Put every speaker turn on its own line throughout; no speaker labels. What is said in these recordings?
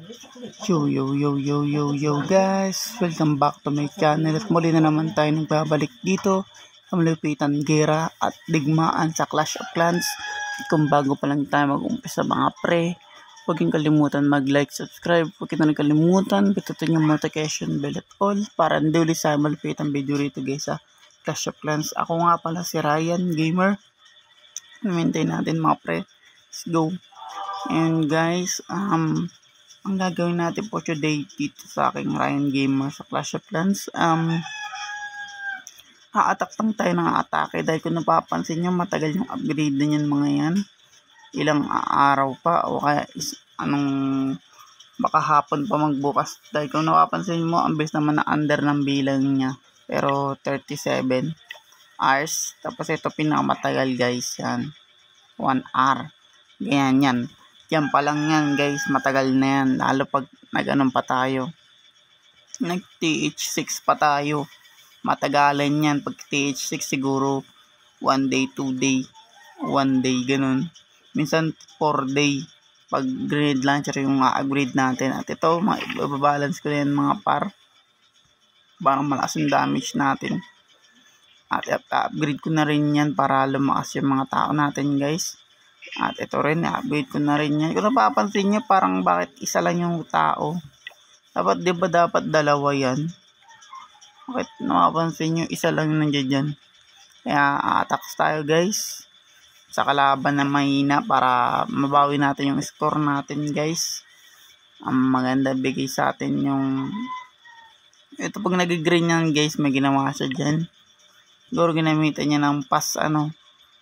Yo guys, welcome back to my channel at muli na naman tayo nagbabalik dito sa malupitan gera at digmaan sa Clash of Clans. Kung bago pa lang tayo mag-umpisa mga pre, huwag kayong kalimutan mag-like, subscribe, huwag kayong kalimutan pindutin yung notification bell at all para hindi ulit sa malupitan video rito guys sa Clash of Clans. Ako nga pala si Ryan Gamer. Maintain natin mga pre, let's go. And guys, ang gagawin natin po today dito sa aking Ryan Gamer sa Clash of Clans, a-attack lang tayo ng atake dahil kung napapansin nyo matagal yung upgrade na yan mga yan, ilang araw pa o kaya baka hapon pa magbukas dahil kung napapansin mo ang base naman na under ng bilang niya pero 37 hours, tapos ito pinakamatagal guys yan 1 hour, ganyan yan. Yan pa lang yan guys, matagal na yan. Lalo pag nag-anon pa tayo, nag TH6 pa tayo, matagalan yan. Pag TH6 siguro 1 day, 2 day, 1 day, ganun. Minsan 4 day pag grenade launcher yung upgrade natin. At ito, ibabalance ko na yan mga par, parang malakas yung damage natin. At upgrade ko na rin yan para lumakas yung mga tao natin guys. At ito rin, upgrade ko na rin yan. Kung napapansin nyo, parang bakit isa lang yung tao? Dapat, di ba dapat dalawa yan? Bakit napapansin nyo, isa lang nandiyan dyan? Kaya, attacks tayo guys. Sa kalaban na mahina para mabawi natin yung score natin guys. Ang maganda bigay sa atin yung... Ito pag nag-green yan guys, may ginawa siya dyan. Siguro ginamitan niya ng pass,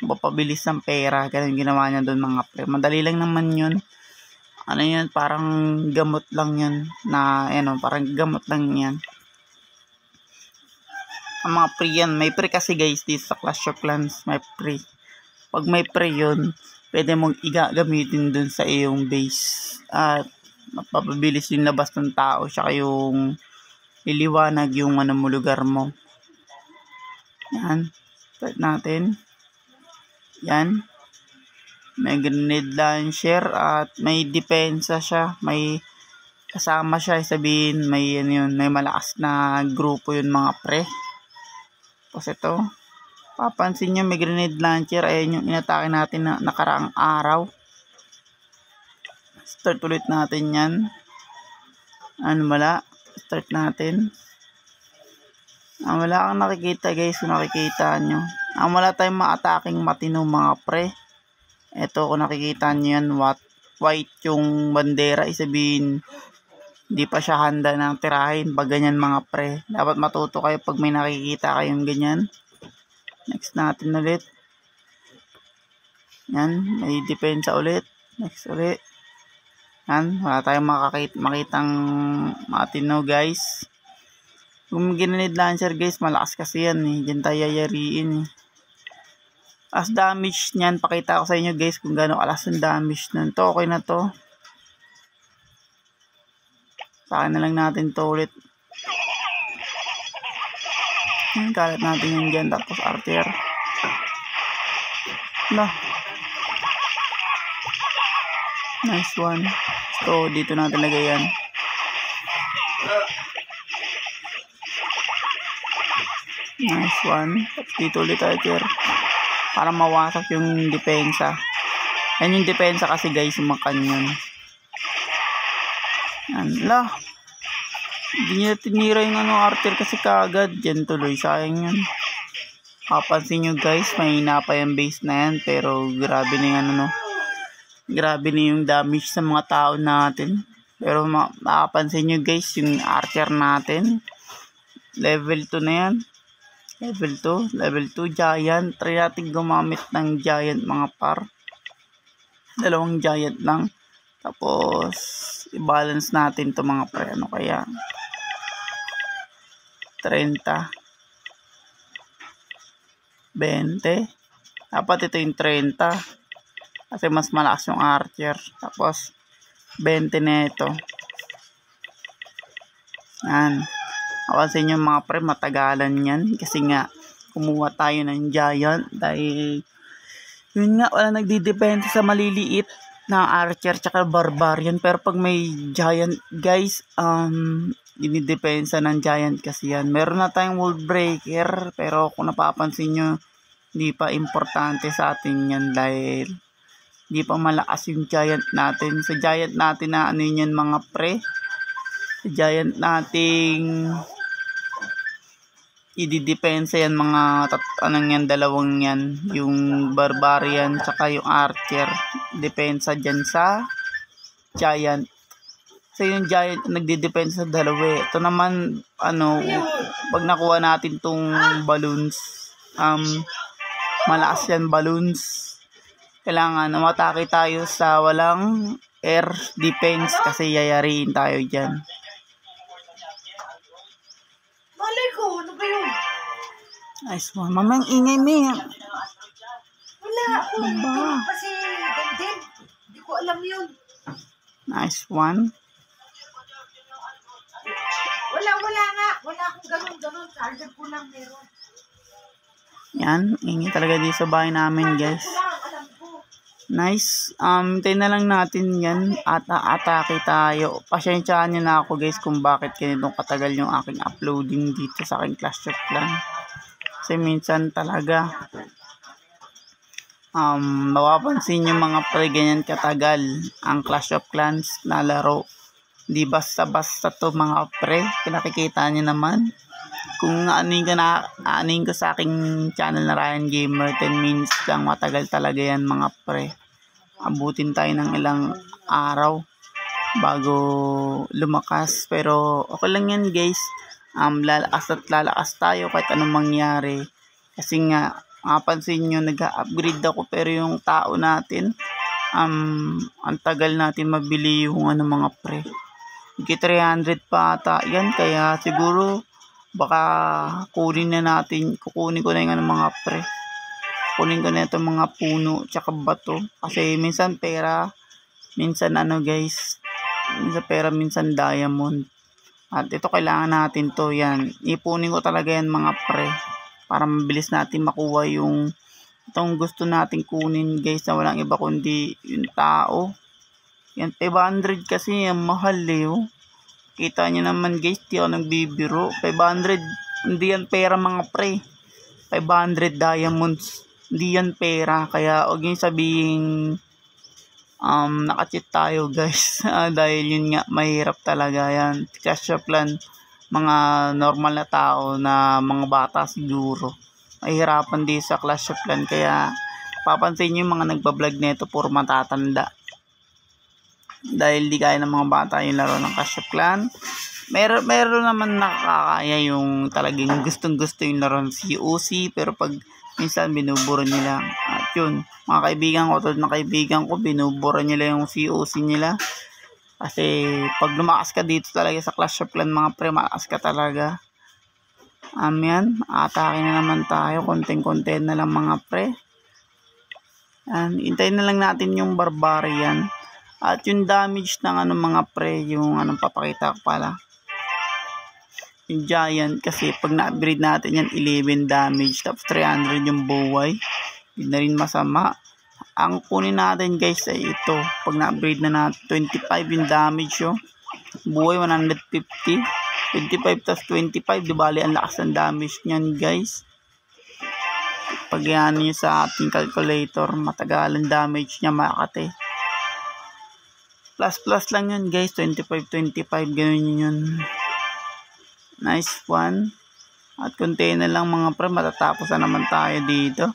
mapabilis ng pera, ganun ginawa niya doon mga pre. Madali lang naman yun. Ano yun, parang gamot lang yun na, parang gamot lang yan. Ang mga pre yan, may pre kasi guys dito sa Clash of Clans, may pre. Pag may pre yun, pwede mong gamitin doon sa iyong base. At mapapabilis yung labas ng tao, tsaka yung liliwanag yung mo lugar mo. Yan, start natin. Yan, may grenade launcher at may depensa siya, may kasama siya, sabihin may may malakas na grupo yun mga pre. Tapos ito, papansin nyo may grenade launcher, ayan yung inatake natin na nakaraang araw. Start ulit natin yan. Wala, start natin. Wala kang nakikita guys, kung nakikita nyo. Wala tayong ma-attacking matino mga pre. Ito kung nakikita nyo yan, white yung bandera, isabihin hindi pa siya handa ng tirahin pag ganyan mga pre. Dapat matuto kayo pag may nakikita kayong ganyan. Next natin ulit. Yan, may depensa ulit. Next ulit. Yan, wala tayong makitang matino guys. Kung grenade launcher guys, malakas kasi yan Diyan tayo yayariin As damage niyan, pakita ko sa inyo guys kung gaano kalas ang damage nun. To, okay na to. Saka na lang natin to ulit. Kalat natin yun dyan, tapos archer. Nice one. So, dito natin lagay yan. Nice one. Dito ulit archer. Para mawasak yung depensa. Yan yung depensa kasi guys, yung mga kanyon. Yan. Hindi niya tinira yung archer kasi kagad. Yan tuloy. Sayang yun. Papansin nyo guys, mahina pa yung base na yan. Pero grabe na yung grabe na yung damage sa mga tao natin. Pero makapansin nyo guys, yung archer natin. Level 2 na yan. Level 2 giant. Try natin gumamit ng giant mga par. 2 giant lang. Tapos i-balance natin to mga pre. Kaya 30 20. Dapat ito yung 30 kasi mas malakas yung archer. Tapos 20 na ito. Yan. Kapansin nyo mga pre, matagalan yan. Kasi nga, kumuha tayo ng giant. Dahil, yun nga, wala nagdidepensa sa maliliit. na archer tsaka barbarian. Pero pag may giant guys, dinidepensa ng giant kasi yan. Meron na tayong world breaker, pero kung napapansin nyo, hindi pa importante sa atin yan dahil hindi pa malakas yung giant natin. Sa giant natin na ano yun mga pre, sa giant nating ididepensa yan mga anong yan, dalawang yan, yung barbarian tsaka yung archer, depensa dyan sa giant. So yung giant nagdidepensa sa dalawa. Ito naman ano, pag nakuha natin tong balloons, malakas yan balloons, kailangan matake tayo sa walang air defense kasi yayariin tayo dyan.
Malay ko, ano ba yun?
Nice one. Mamang ingay me.
Wala ako. Ba? Kasi din. Hindi ko alam yun.
Nice one.
Wala nga. Wala akong ganun. Charger ko lang meron.
Yan. Ingay talaga dito sa bahay namin guys. Nice. Tayo na lang natin yan at atake tayo. Pasyensyahan nyo na ako guys kung bakit ganitong katagal yung aking uploading dito sa aking Clash of Clans. Kasi minsan talaga mapapansin yung mga pre ganyan katagal ang Clash of Clans na laro. Di basta-basta to mga pre. Pinakikita nyo naman. Kung aanin ko sa aking channel na Ryan Gamer, 10 minutes lang, matagal talaga yan mga pre. Abutin tayo ng ilang araw bago lumakas. Pero okay lang yan guys. Lalakas at lalakas tayo kahit anong mangyari. Kasi nga, mapansin nyo, nag-upgrade ako pero yung tao natin, ang tagal natin mabili yung mga pre. Higit 300 pa ata yan. Kaya siguro baka kukunin ko na yung mga pre. Kunin ko na itong mga puno tsaka bato. Kasi minsan pera, minsan guys, minsan pera, minsan diamond. At ito kailangan natin to yan. Ipunin ko talaga yan mga pre. Para mabilis natin makuha yung itong gusto natin kunin guys na walang iba kundi yung tao. Yan 500 kasi ang mahal oh. Kita nyo naman guys, di ako nagbibiro. 500, hindi yan pera mga pre. 500 diamonds. Hindi yan pera. Kaya huwag yung sabihin nakacheat tayo guys. Dahil yun nga, mahirap talaga yan. Clash of Clans, mga normal na tao na mga bata siguro, mahirapan din sa Clash of Clans. Kaya papansin nyo yung mga nagbablog nito puro matatanda. Dahil di kaya ng mga bata yung laro ng Clash of Clans. Meron naman nakakaya yung talagang gustong-gusto yung laro ng COC, pero pag minsan binubura nila. At yun, mga kaibigan ko, tulad ng kaibigan ko, binubura nila yung COC nila. Kasi pag lumakas ka dito talaga sa Clash of Clans mga pre, malakas ka talaga. Yan, atake na naman tayo, konting-konten na lang mga pre. Hintayin na lang natin yung barbarian. At yung damage ng mga pre, yung papakita ko pala. Yung giant, kasi pag na-upgrade natin yan, 11 damage, tapos 300 yung buhay. Hindi na rin masama. Ang kunin natin guys ay ito. Pag na-upgrade na natin, 25 yung damage yung buhay, 150. 25 plus 25, di bali ang lakas ng damage nyan guys. Pag yan nyo sa ating calculator, matagalan damage nya makate. Plus lang yun guys, 25, ganun yun. Nice one. At konti na lang mga pre, matatapos na naman tayo dito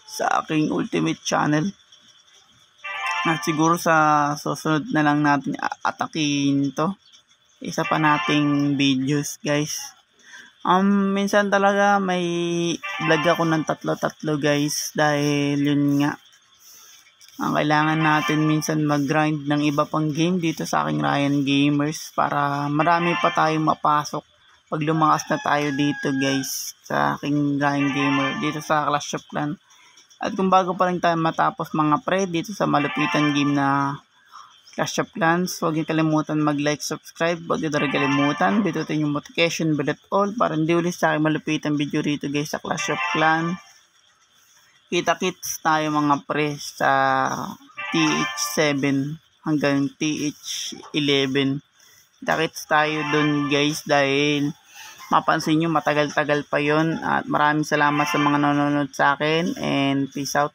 sa aking ultimate channel. At siguro sa susunod na lang natin atakin to. Isa pa nating videos guys. Minsan talaga may vlog ako ng tatlo guys. Dahil yun nga, ang kailangan natin minsan mag-grind ng iba pang game dito sa aking Ryan Gamers para marami pa tayong mapasok pag lumakas na tayo dito guys sa aking Ryan Gamer dito sa Clash of Clans. At kung bago pa rin tayo matapos mga pre dito sa malupitan game na Clash of Clans, huwag niyo kalimutan mag-like, subscribe, huwag niyo rin kalimutan bitutin yung notification bell at all para hindi ulit sa aking malupitan video rito guys sa Clash of Clans. Kita-kits tayo mga pre sa TH7 hanggang TH11. Kita-kits tayo dun guys dahil mapansin nyo matagal-tagal pa yon. At maraming salamat sa mga nanonood sa akin and peace out.